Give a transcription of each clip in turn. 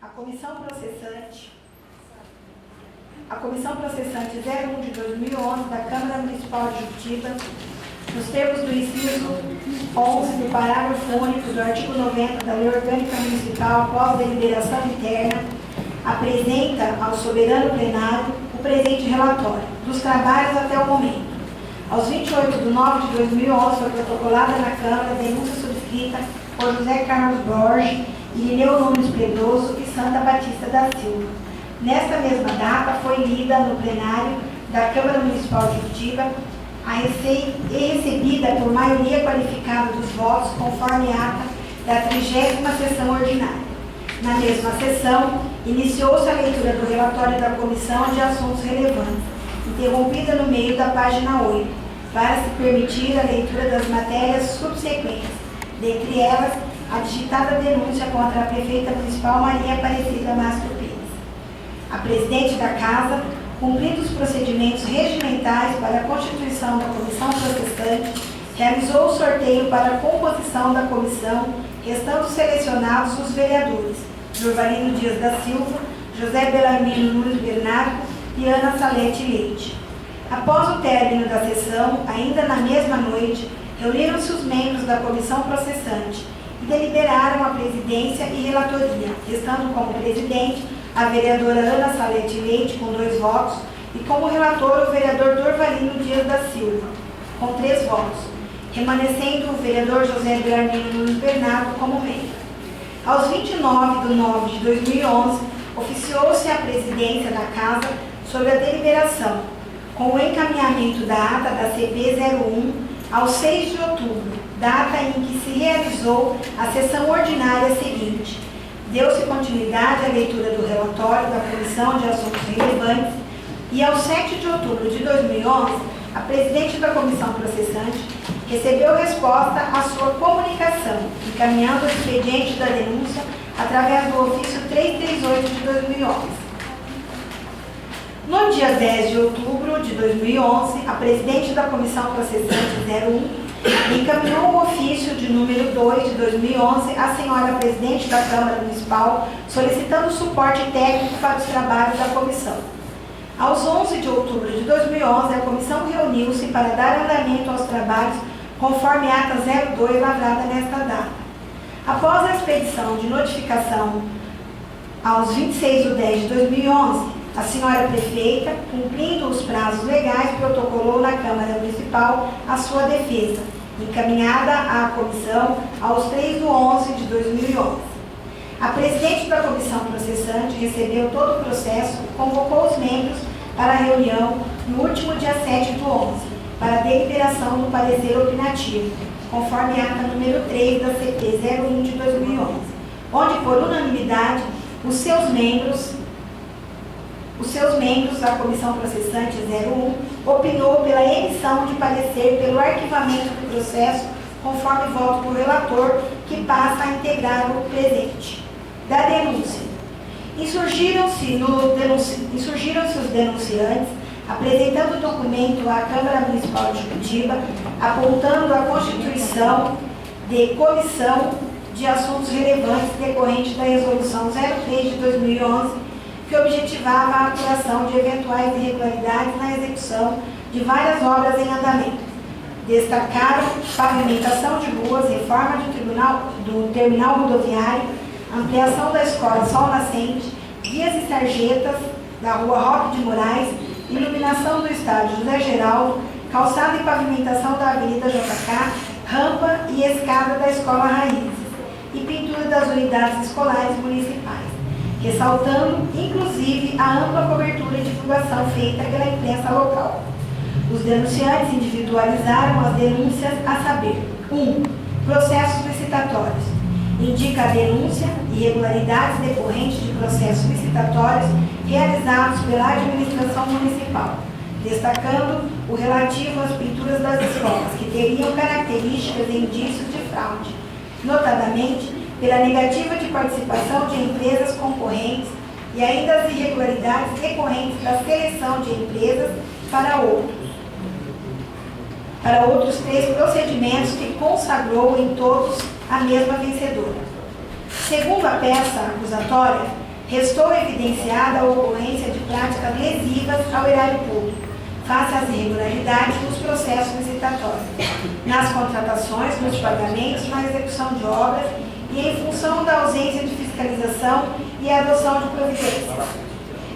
A Comissão Processante 01 de 2011 da Câmara Municipal de Juritiba, nos termos do inciso 11 do parágrafo único do artigo 90 da Lei Orgânica Municipal, após deliberação interna, apresenta ao soberano plenário o presente relatório dos trabalhos até o momento. Aos 28 de nove de 2011 foi protocolada na Câmara a denúncia subscrita por José Carlos Borges, Irineu Nunes Pedroso e Santa Batista da Silva. Nesta mesma data foi lida no plenário da Câmara Municipal de Juritiba e recebida por maioria qualificada dos votos conforme ata da 30ª sessão ordinária. Na mesma sessão, iniciou-se a leitura do relatório da Comissão de Assuntos Relevantes, interrompida no meio da página 8, para se permitir a leitura das matérias subsequentes, dentre elas a digitada denúncia contra a prefeita municipal Maria Aparecida Mastro Pires. A presidente da Casa, cumprindo os procedimentos regimentais para a constituição da comissão processante, realizou o sorteio para a composição da comissão, restando selecionados os vereadores Durvalino Dias da Silva, José Belarmino Nunes Bernardo e Ana Salete Leite. Após o término da sessão, ainda na mesma noite, reuniram-se os membros da comissão processante e deliberaram a presidência e relatoria, restando como presidente a vereadora Ana Salete Leite, com 2 votos, e como relator o vereador Durvalino Dias da Silva, com 3 votos, remanescendo o vereador José Belarmino Nunes Bernardo como membro. Aos 29 de nove de 2011, oficiou-se a presidência da Casa sobre a deliberação, com o encaminhamento da ata da CP 01 ao 6 de outubro, data em que se realizou a sessão ordinária seguinte. Deu-se continuidade à leitura do relatório da Comissão de Assuntos Relevantes e, ao 7 de outubro de 2011, a presidente da Comissão Processante recebeu resposta à sua comunicação, encaminhando o expediente da denúncia através do ofício 338 de 2011. No dia 10 de outubro de 2011, a presidente da Comissão Processante 01 encaminhou o ofício de número 2 de 2011 à senhora presidente da Câmara Municipal, solicitando suporte técnico para os trabalhos da comissão. Aos 11 de outubro de 2011, a comissão reuniu-se para dar andamento aos trabalhos conforme a ata 02 lavrada nesta data. Após a expedição de notificação aos 26 de 10 de 2011, a senhora prefeita, cumprindo os prazos legais, protocolou na Câmara Municipal a sua defesa, encaminhada à comissão aos 3 de 11 de 2011. A presidente da comissão processante recebeu todo o processo e convocou os membros para a reunião no último dia 7 do 11, para a deliberação do parecer opinativo, conforme a ata número 3 da CP 01 de 2011, onde, por unanimidade, os seus membros da Comissão Processante 01 opinou pela emissão de parecer pelo arquivamento do processo, conforme voto do relator, que passa a integrar o presente. Da denúncia. Insurgiram-se os denunciantes, apresentando o documento à Câmara Municipal de Juritiba, apontando a constituição de Comissão de Assuntos Relevantes decorrente da Resolução 03 de 2011, que objetivava a apuração de eventuais irregularidades na execução de várias obras em andamento. Destacaram pavimentação de ruas, reforma do terminal rodoviário, ampliação da escola Sol Nascente, vias e sarjetas da rua Roque de Moraes, iluminação do estádio José Geraldo, calçada e pavimentação da Avenida JK, rampa e escada da Escola Raízes e pintura das unidades escolares municipais, ressaltando, inclusive, a ampla cobertura e divulgação feita pela imprensa local. Os denunciantes individualizaram as denúncias a saber: 1. Processos licitatórios. Indica a denúncia irregularidades decorrentes de processos licitatórios realizados pela administração municipal, destacando o relativo às pinturas das escolas, que teriam características e indícios de fraude, notadamente pela negativa de participação de empresas concorrentes e ainda as irregularidades decorrentes da seleção de empresas para outros 3 procedimentos que consagrou em todos a mesma vencedora. Segundo a peça acusatória, restou evidenciada a ocorrência de práticas lesivas ao erário público, face às irregularidades nos processos licitatórios, nas contratações, nos pagamentos, na execução de obras e em função da ausência de fiscalização e adoção de providências.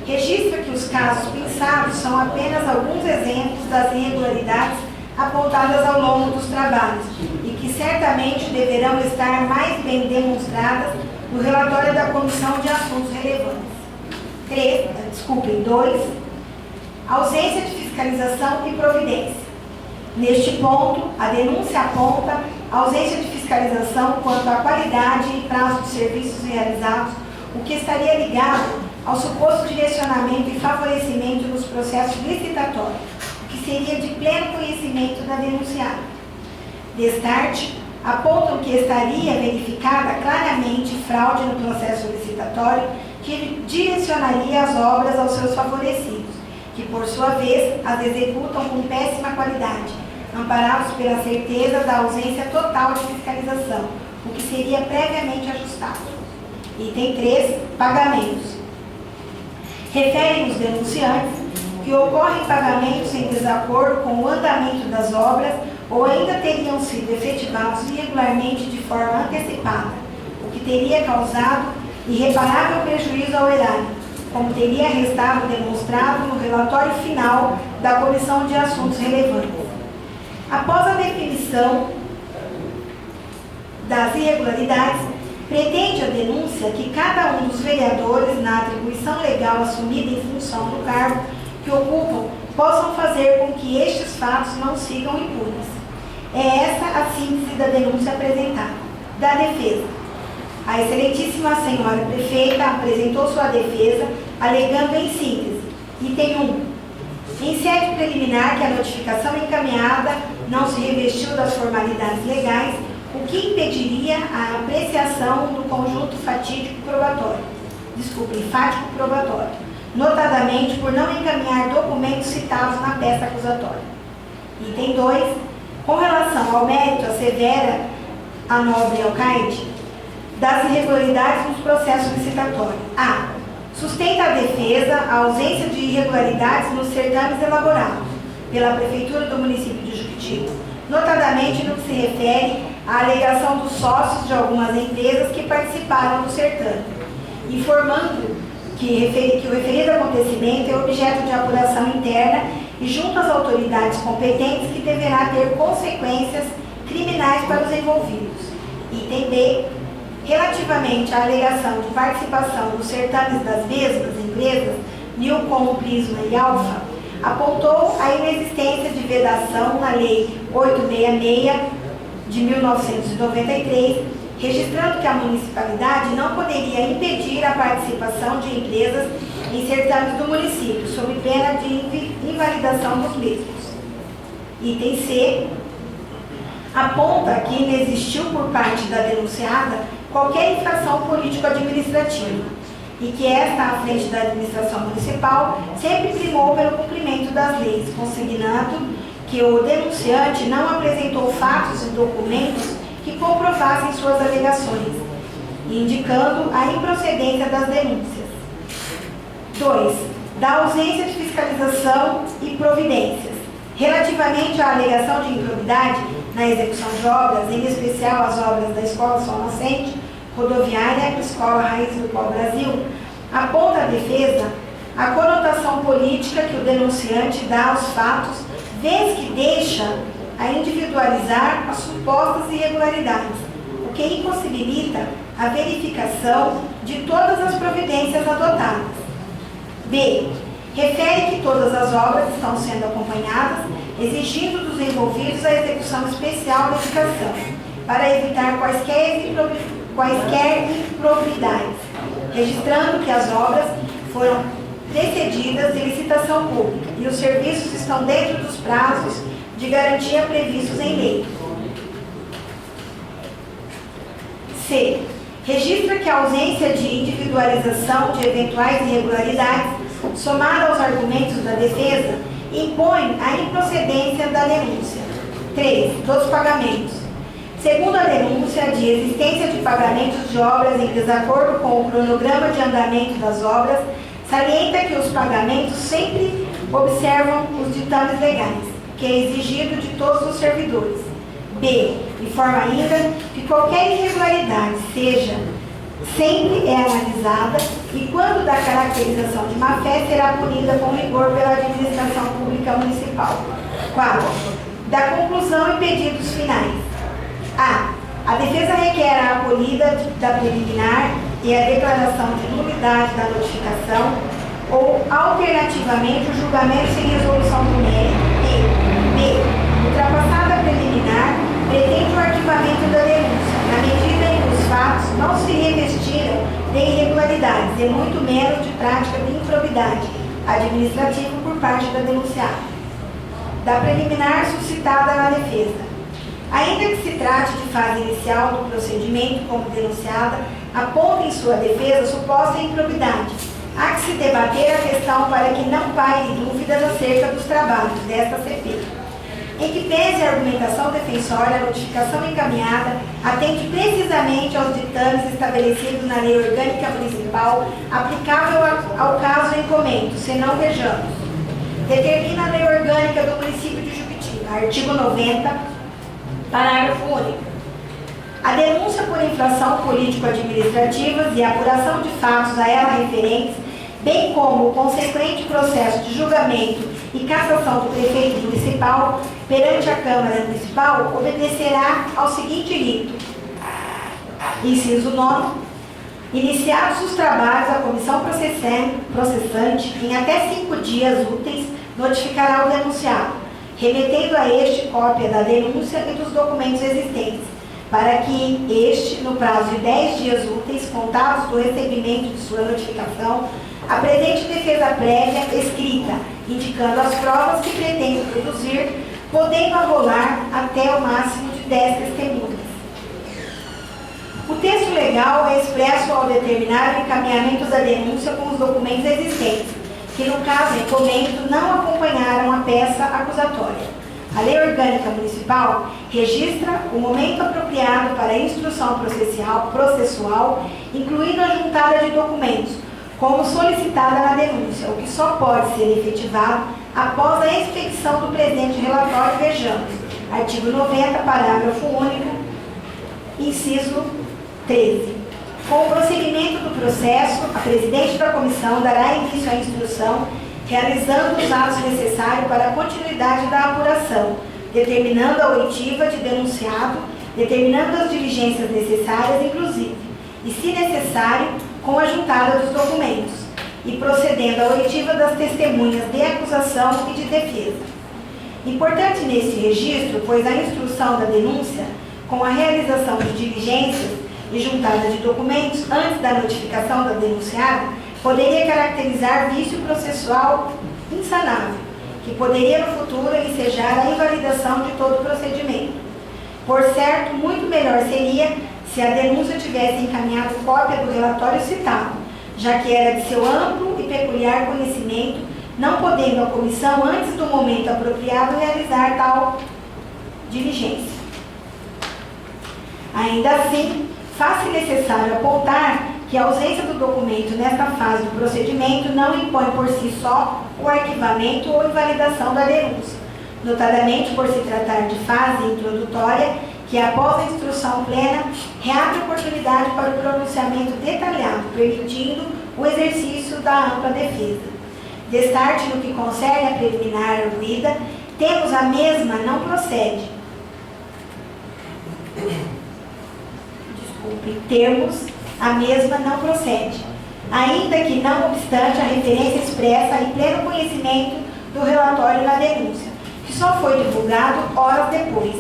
Registra que os casos pensados são apenas alguns exemplos das irregularidades apontadas ao longo dos trabalhos e que certamente deverão estar mais bem demonstradas no relatório da Comissão de Assuntos Relevantes. 2. Ausência de fiscalização e providência. Neste ponto, a denúncia aponta ausência de fiscalização quanto à qualidade e prazo dos serviços realizados, o que estaria ligado ao suposto direcionamento e favorecimento nos processos licitatórios, o que seria de pleno conhecimento da denunciada. Destarte, apontam que estaria verificada claramente fraude no processo licitatório que direcionaria as obras aos seus favorecidos, que por sua vez as executam com péssima qualidade, amparados pela certeza da ausência total de fiscalização, o que seria previamente ajustado. Item 3, pagamentos. Referem os denunciantes que ocorrem pagamentos em desacordo com o andamento das obras ou ainda teriam sido efetivados irregularmente de forma antecipada, o que teria causado irreparável prejuízo ao erário, como teria restado demonstrado no relatório final da Comissão de Assuntos Relevantes. Após a definição das irregularidades, pretende a denúncia que cada um dos vereadores, na atribuição legal assumida em função do cargo que ocupam, possam fazer com que estes fatos não sigam impunes. É essa a síntese da denúncia apresentada. Da defesa. A excelentíssima senhora prefeita apresentou sua defesa, alegando em síntese. Item 1. Em sede preliminar que a notificação encaminhada não se revestiu das formalidades legais, o que impediria a apreciação do conjunto fático probatório, notadamente por não encaminhar documentos citados na peça acusatória. Item 2. Com relação ao mérito assevera a nobre alcaide das irregularidades nos processos licitatórios. A. Sustenta a defesa a ausência de irregularidades nos certames elaborados pela Prefeitura do município de Juquiti, notadamente no que se refere à alegação dos sócios de algumas empresas que participaram do certame, informando que o referido acontecimento é objeto de apuração interna e junto às autoridades competentes que deverá ter consequências criminais para os envolvidos. Item B. Relativamente à alegação de participação nos certames das mesmas empresas, Nilcom, Prisma e Alfa, apontou a inexistência de vedação na Lei 866 de 1993, registrando que a municipalidade não poderia impedir a participação de empresas em certames do município, sob pena de invalidação dos mesmos. Item C. Aponta que inexistiu por parte da denunciada qualquer infração político-administrativa e que esta, à frente da administração municipal, sempre primou pelo cumprimento das leis, consignando que o denunciante não apresentou fatos e documentos que comprovassem suas alegações, indicando a improcedência das denúncias. 2. Da ausência de fiscalização e providências. Relativamente à alegação de improbidade na execução de obras, em especial as obras da Escola Sol Nascente, Rodoviária, Escola Raiz do Pau-Brasil, aponta a defesa a conotação política que o denunciante dá aos fatos, vez que deixa a individualizar as supostas irregularidades, o que impossibilita a verificação de todas as providências adotadas. B. Refere que todas as obras estão sendo acompanhadas, exigindo dos envolvidos a execução especial da edificação, para evitar quaisquer improbidades, registrando que as obras foram precedidas de licitação pública e os serviços estão dentro dos prazos de garantia previstos em lei. C. Registra que a ausência de individualização de eventuais irregularidades, somada aos argumentos da defesa, impõe a improcedência da denúncia. 3. Dos pagamentos. Segundo a denúncia de existência de pagamentos de obras em desacordo com o cronograma de andamento das obras, salienta que os pagamentos sempre observam os ditames legais, que é exigido de todos os servidores. B. Informa ainda que qualquer irregularidade sempre é analisada e, quando da caracterização de má-fé, será punida com rigor pela administração pública municipal. 4. Da conclusão e pedidos finais. A defesa requer a acolhida da preliminar e a declaração de nulidade da notificação ou, alternativamente, o julgamento sem resolução do mérito. E B. Ultrapassada a preliminar, pretende o arquivamento da denúncia, na medida em que os fatos não se revestiram de irregularidades e muito menos de prática de improbidade administrativa por parte da denunciada. Da preliminar suscitada na defesa. Ainda que se trate de fase inicial do procedimento como denunciada, aponta em sua defesa suposta improbidade. Há que se debater a questão para que não paire dúvidas acerca dos trabalhos desta CP. Em que pese a argumentação defensória, a notificação encaminhada atende precisamente aos ditames estabelecidos na Lei Orgânica Municipal aplicável ao caso em comento, senão vejamos. Determina a Lei Orgânica do município de Jupitiba, artigo 90, parágrafo único. A denúncia por infração político-administrativas e a apuração de fatos a ela referentes, bem como o consequente processo de julgamento e cassação do prefeito municipal perante a Câmara Municipal, obedecerá ao seguinte rito. Inciso 9. Iniciados os trabalhos, a comissão processante, em até 5 dias úteis, notificará o denunciado, remetendo a este cópia da denúncia e dos documentos existentes, para que este, no prazo de 10 dias úteis, contados do recebimento de sua notificação, apresente defesa prévia escrita, indicando as provas que pretende produzir, podendo arrolar até o máximo de 10 testemunhas. O texto legal é expresso ao determinar o encaminhamento da denúncia com os documentos existentes, que no caso em comento não acompanharam a peça acusatória. A Lei Orgânica Municipal registra o momento apropriado para a instrução processual, incluindo a juntada de documentos, como solicitada na denúncia, o que só pode ser efetivado após a expedição do presente relatório. Vejamos, artigo 90, parágrafo único, inciso 13. Com o prosseguimento do processo, a presidente da comissão dará início à instrução, realizando os atos necessários para a continuidade da apuração, determinando a oitiva de denunciado, determinando as diligências necessárias, inclusive, e, se necessário, com a juntada dos documentos, e procedendo à oitiva das testemunhas de acusação e de defesa. Importante neste registro, pois a instrução da denúncia, com a realização de diligências e juntada de documentos antes da notificação da denunciada, poderia caracterizar vício processual insanável, que poderia no futuro ensejar a invalidação de todo o procedimento. Por certo, muito melhor seria se a denúncia tivesse encaminhado cópia do relatório citado, já que era de seu amplo e peculiar conhecimento, não podendo a comissão, antes do momento apropriado, realizar tal diligência. Ainda assim, faz-se necessário apontar que a ausência do documento nesta fase do procedimento não impõe por si só o arquivamento ou invalidação da denúncia, notadamente por se tratar de fase introdutória, que após a instrução plena, reabre oportunidade para o pronunciamento detalhado, permitindo o exercício da ampla defesa. Destarte no que concerne a preliminar arguida, temos a mesma não procede. A mesma não procede, ainda que não obstante a referência expressa em pleno conhecimento do relatório na denúncia, que só foi divulgado horas depois.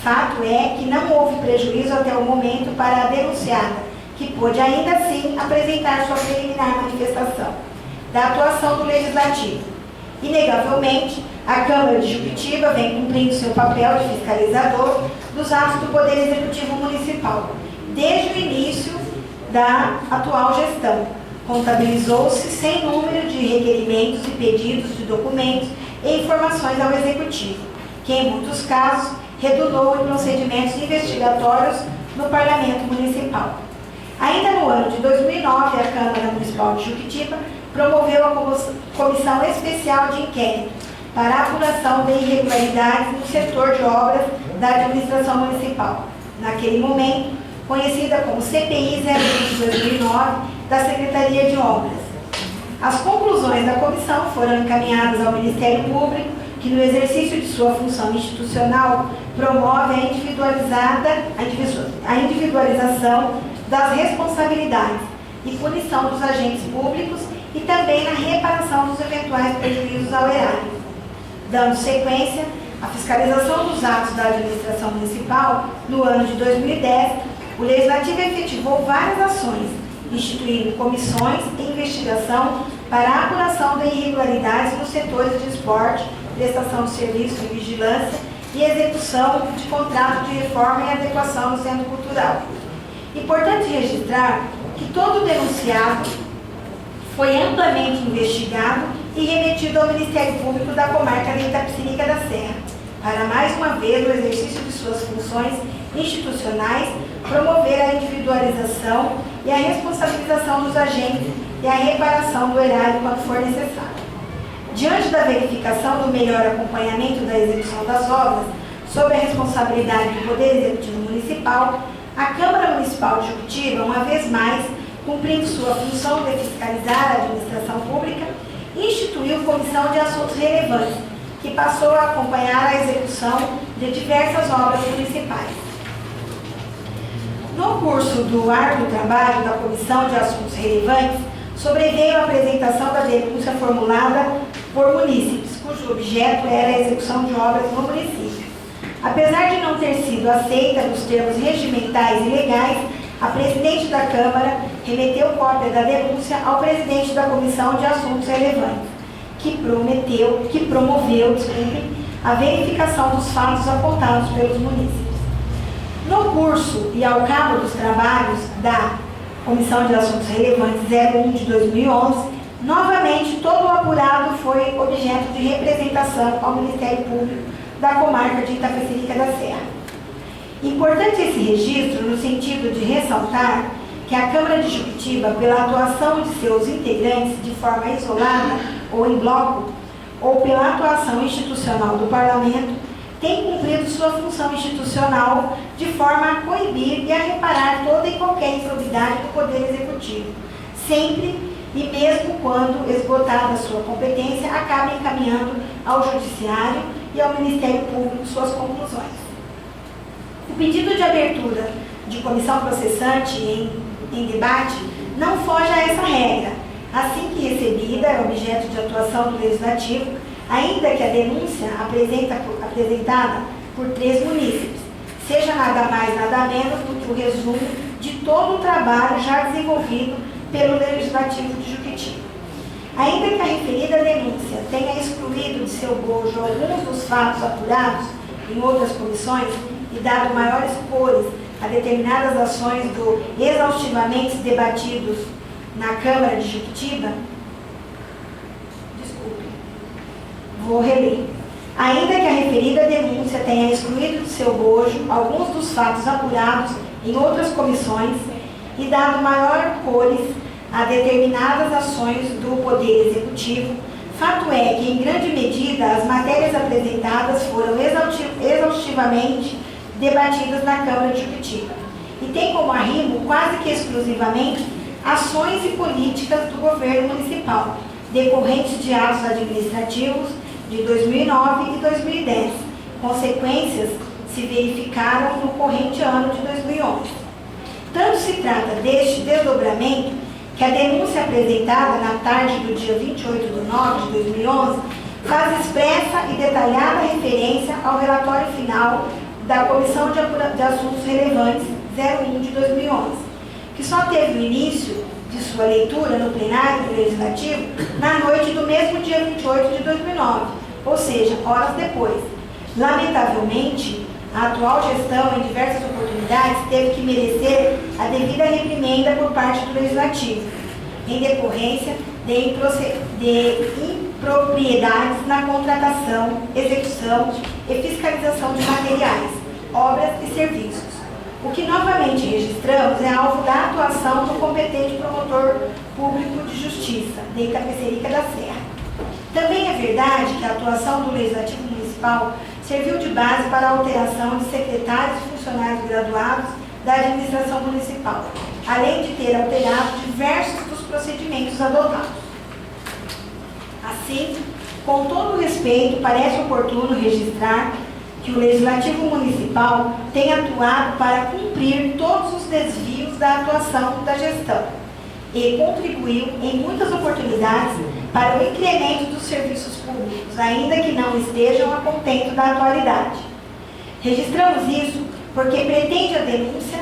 Fato é que não houve prejuízo até o momento para a denunciada, que pôde ainda assim apresentar sua preliminar manifestação da atuação do Legislativo. Inegavelmente, a Câmara de Jupitiba vem cumprindo seu papel de fiscalizador dos atos do Poder Executivo Municipal, desde o início da atual gestão. Contabilizou-se sem número de requerimentos e pedidos de documentos e informações ao Executivo, que em muitos casos redundou em procedimentos investigatórios no Parlamento Municipal. Ainda no ano de 2009, a Câmara Municipal de Juquitiba promoveu a Comissão Especial de Inquérito para a apuração de irregularidades no setor de obras da administração municipal, naquele momento conhecida como CPI 01 de 2009 da Secretaria de Obras. As conclusões da comissão foram encaminhadas ao Ministério Público, que no exercício de sua função institucional promove a individualização das responsabilidades e punição dos agentes públicos e também na reparação dos eventuais prejuízos ao erário. Dando sequência à fiscalização dos atos da administração municipal, no ano de 2010, o Legislativo efetivou várias ações, instituindo comissões de investigação para a apuração de irregularidades nos setores de esporte, prestação de serviço e vigilância e execução de contrato de reforma e adequação do Centro Cultural. Importante registrar que todo denunciado foi amplamente investigado e remetido ao Ministério Público da Comarca de Itapecerica da Serra, para mais uma vez, no exercício de suas funções institucionais, promover a individualização e a responsabilização dos agentes e a reparação do erário quando for necessário. Diante da verificação do melhor acompanhamento da execução das obras, sob a responsabilidade do Poder Executivo Municipal, a Câmara Municipal de Juquitiba, uma vez mais, cumprindo sua função de fiscalizar a administração pública, instituiu comissão de assuntos relevantes, que passou a acompanhar a execução de diversas obras municipais. No curso do árduo trabalho da Comissão de Assuntos Relevantes, sobreveio a apresentação da denúncia formulada por munícipes, cujo objeto era a execução de obras no município. Apesar de não ter sido aceita nos termos regimentais e legais, a presidente da Câmara remeteu cópia da denúncia ao presidente da Comissão de Assuntos Relevantes, que promoveu a verificação dos fatos apontados pelos munícipes. No curso e ao cabo dos trabalhos da Comissão de Assuntos Relevantes 01 de 2011, novamente todo o apurado foi objeto de representação ao Ministério Público da Comarca de Itapecerica da Serra. Importante esse registro no sentido de ressaltar que a Câmara de Juquitiba, pela atuação de seus integrantes de forma isolada ou em bloco, ou pela atuação institucional do Parlamento, tem cumprido sua função institucional de forma a coibir e a reparar toda e qualquer improbidade do Poder Executivo, sempre e mesmo quando, esgotada sua competência, acaba encaminhando ao Judiciário e ao Ministério Público suas conclusões. O pedido de abertura de comissão processante em debate não foge a essa regra. Assim que recebida, é objeto de atuação do Legislativo, ainda que a denúncia apresentada por 3 munícipes seja nada mais, nada menos do que o resumo de todo o trabalho já desenvolvido pelo Legislativo de Juquitiba. Ainda que a referida denúncia tenha excluído de seu bojo alguns dos fatos apurados em outras comissões e dado maiores cores a determinadas ações do exaustivamente debatidos na Câmara de Juquitiba, vou reler. Ainda que a referida denúncia tenha excluído de seu bojo alguns dos fatos apurados em outras comissões e dado maior cores a determinadas ações do Poder Executivo, fato é que, em grande medida, as matérias apresentadas foram exaustivamente debatidas na Câmara de Juquitiba e tem como arrimo, quase que exclusivamente, ações e políticas do governo municipal, decorrentes de atos administrativos de 2009 e 2010. Consequências se verificaram no corrente ano de 2011. Tanto se trata deste desdobramento que a denúncia apresentada na tarde do dia 28 de nove de 2011 faz expressa e detalhada referência ao relatório final da Comissão de Assuntos Relevantes 01 de 2011, que só teve o início de sua leitura no plenário do Legislativo na noite do mesmo dia 28 de 2009, ou seja, horas depois. Lamentavelmente, a atual gestão, em diversas oportunidades, teve que merecer a devida reprimenda por parte do Legislativo, em decorrência de propriedades na contratação, execução e fiscalização de materiais, obras e serviços. O que novamente registramos é alvo da atuação do competente promotor público de justiça de Itapecerica da Serra. Também é verdade que a atuação do Legislativo Municipal serviu de base para a alteração de secretários e funcionários graduados da administração municipal, além de ter alterado diversos dos procedimentos adotados. Assim, com todo o respeito, parece oportuno registrar que o Legislativo Municipal tem atuado para cumprir todos os desvios da atuação da gestão e contribuiu em muitas oportunidades para o incremento dos serviços públicos, ainda que não estejam a contento da atualidade. Registramos isso porque pretende a denúncia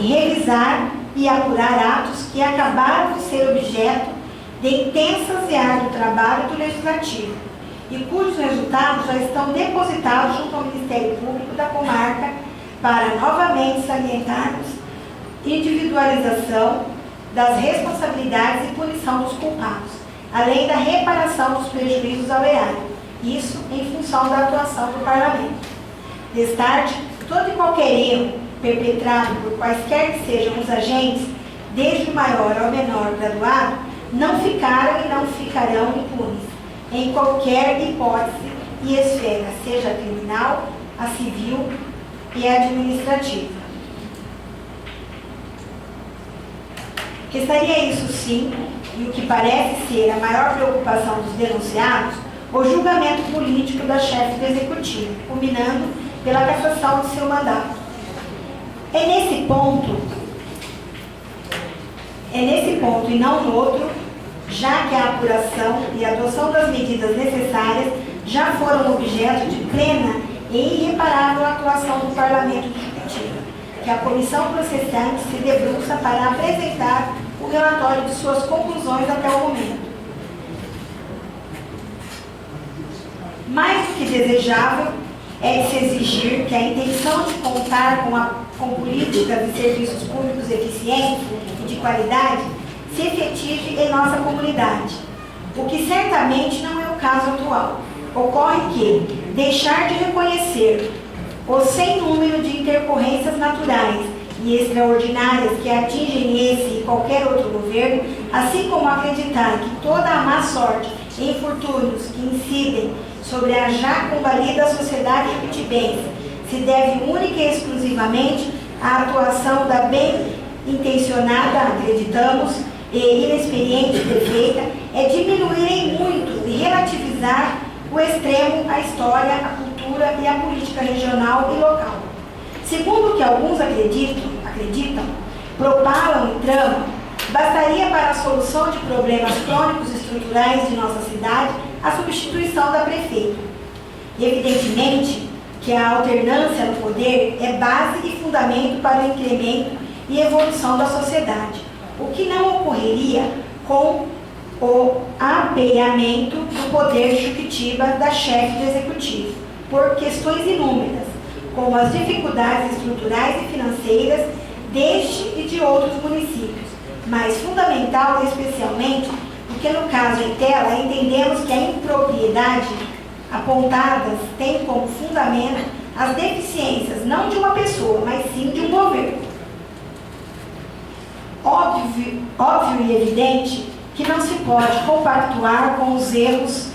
revisar e apurar atos que acabaram de ser objeto de intensas e árduo trabalho do Legislativo e cujos resultados já estão depositados junto ao Ministério Público da comarca para novamente salientarmos individualização das responsabilidades e punição dos culpados, além da reparação dos prejuízos ao erário, isso em função da atuação do Parlamento. Destarte, todo e qualquer erro perpetrado por quaisquer que sejam os agentes, desde o maior ao menor graduado, não ficaram e não ficarão impunes, em qualquer hipótese e esfera, seja a criminal, a civil e a administrativa. Restaria isso sim, e o que parece ser a maior preocupação dos denunciados, o julgamento político da chefe do Executivo, culminando pela cassação de seu mandato. É nesse ponto e não no outro, já que a apuração e a adoção das medidas necessárias já foram objeto de plena e irreparável atuação do Parlamento de Juctiba, que a comissão processante se debruça para apresentar o relatório de suas conclusões até o momento. Mais do que desejável é de se exigir que a intenção de contar com políticas e serviços públicos eficientes e de qualidade se efetive em nossa comunidade, o que certamente não é o caso atual. Ocorre que deixar de reconhecer o sem número de intercorrências naturais e extraordinárias que atingem esse e qualquer outro governo, assim como acreditar que toda a má sorte e infortúnios que incidem sobre a já convalida sociedade juctibense se deve única e exclusivamente à atuação da bem-intencionada, acreditamos, e inexperiente prefeita, é diminuir em muito e relativizar o extremo, a história, a cultura e a política regional e local. Segundo o que alguns acreditam, propalam e tramam, bastaria para a solução de problemas crônicos e estruturais de nossa cidade a substituição da prefeita. Evidentemente que a alternância no poder é base e fundamento para o incremento e evolução da sociedade, o que não ocorreria com o apeamento do poder de Juctiba da chefe do Executivo, por questões inúmeras, como as dificuldades estruturais e financeiras deste e de outros municípios, mas fundamental especialmente porque no caso em tela entendemos que a impropriedade apontadas tem como fundamento as deficiências não de uma pessoa, mas sim de um governo. Óbvio e evidente que não se pode compactuar com os erros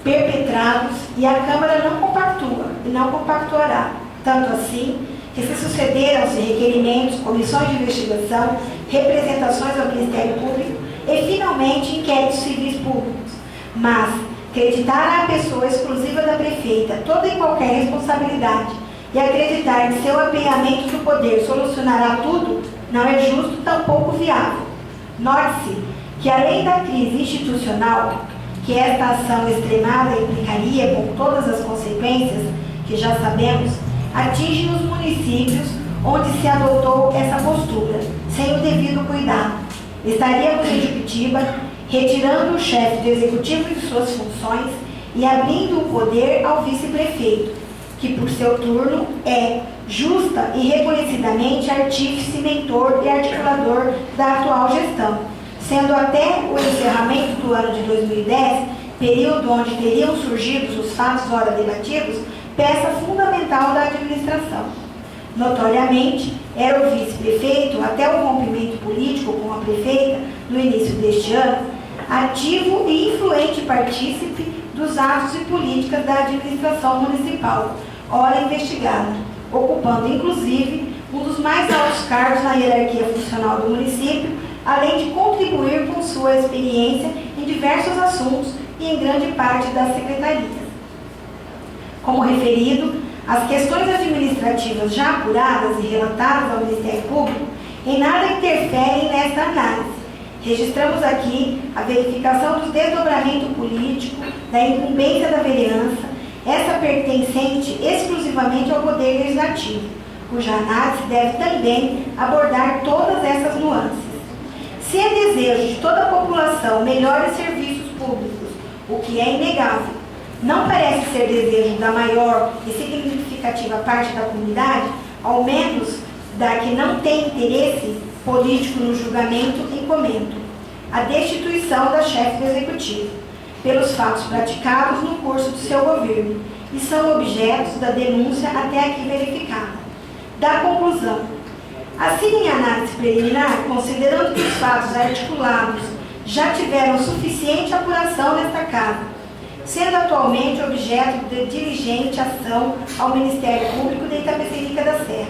perpetrados e a Câmara não compactua e não compactuará. Tanto assim que se sucederam-se requerimentos, comissões de investigação, representações ao Ministério Público e, finalmente, inquéritos civis públicos. Mas acreditar à pessoa exclusiva da prefeita toda e qualquer responsabilidade e acreditar que seu apeamento do poder solucionará tudo não é justo, tampouco viável. Note-se que, além da crise institucional que esta ação extremada implicaria com todas as consequências que já sabemos, atinge os municípios onde se adotou essa postura, sem o devido cuidado. Estaríamos em Juctiba, retirando o chefe do Executivo de suas funções e abrindo o poder ao vice-prefeito, que por seu turno é justa e reconhecidamente artífice, mentor e articulador da atual gestão, sendo até o encerramento do ano de 2010, período onde teriam surgido os fatos ora debatidos, peça fundamental da administração. Notoriamente, era o vice-prefeito, até o rompimento político com a prefeita, no início deste ano, ativo e influente partícipe dos atos e políticas da administração municipal, ora investigada, ocupando, inclusive, um dos mais altos cargos na hierarquia funcional do município, além de contribuir com sua experiência em diversos assuntos e em grande parte das secretarias. Como referido, as questões administrativas já apuradas e relatadas ao Ministério Público em nada interferem nesta análise. Registramos aqui a verificação do desdobramento político, da incumbência da vereança, essa pertencente exclusivamente ao Poder Legislativo, cuja análise deve também abordar todas essas nuances. Se é desejo de toda a população melhores serviços públicos, o que é inegável, não parece ser desejo da maior e significativa parte da comunidade, ao menos da que não tem interesse político no julgamento em comento, a destituição da chefe do Executivo, pelos fatos praticados no curso do seu governo, e são objetos da denúncia até aqui verificada. Da conclusão, assim em análise preliminar, considerando que os fatos articulados já tiveram suficiente apuração nesta casa, sendo atualmente objeto de diligente ação ao Ministério Público de Itapecerica da Serra,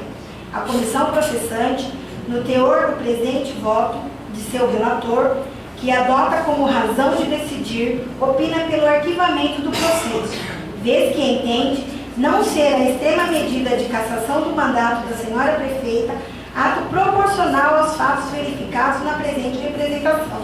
a comissão processante, no teor do presente voto de seu relator, que adota como razão de decidir, opina pelo arquivamento do processo, vez que entende não ser a extrema medida de cassação do mandato da senhora prefeita ato proporcional aos fatos verificados na presente representação.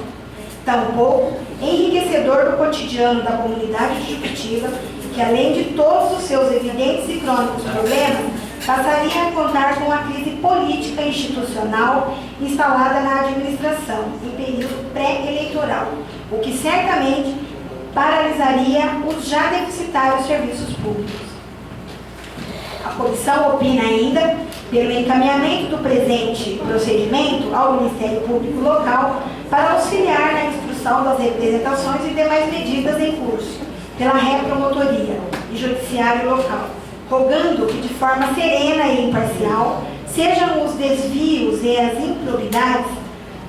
Tampouco enriquecedor do cotidiano da comunidade de Juquitiba, que além de todos os seus evidentes e crônicos problemas, passaria a contar com a crise política e institucional instalada na administração em período pré-eleitoral, o que certamente paralisaria os já deficitários serviços públicos. A comissão opina ainda pelo encaminhamento do presente procedimento ao Ministério Público Local para auxiliar na instrução das representações e demais medidas em curso pela Repromotoria e Judiciário Local, rogando que de forma serena e imparcial sejam os desvios e as improbidades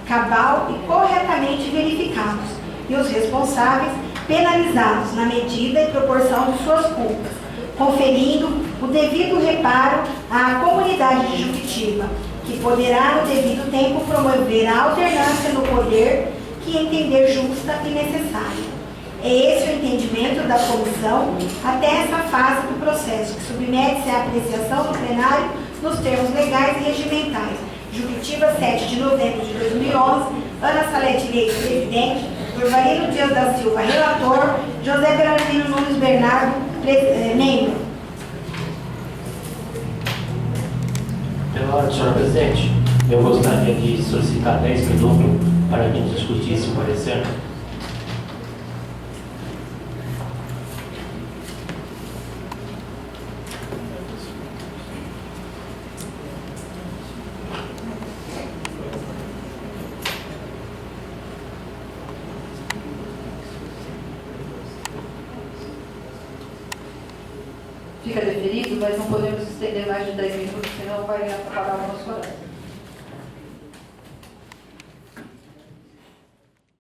cabal e corretamente verificados e os responsáveis penalizados na medida e proporção de suas culpas, conferindo o devido reparo à comunidade de Juquitiba, que poderá, no devido tempo, promover a alternância no poder que entender justa e necessária. É esse o entendimento da comissão até essa fase do processo, que submete-se à apreciação do plenário nos termos legais e regimentais. Juquitiba, 7 de novembro de 2011, Ana Salete Leite, presidente, Durvalino Dias da Silva, relator, José Bernardino Nunes Bernardo, membro. Pela ordem, senhora presidente, eu gostaria de solicitar 10 minutos para a gente discutir esse parecer. Fica deferido, mas não podemos estender mais de 10 minutos, senão vai acabar o nosso horário.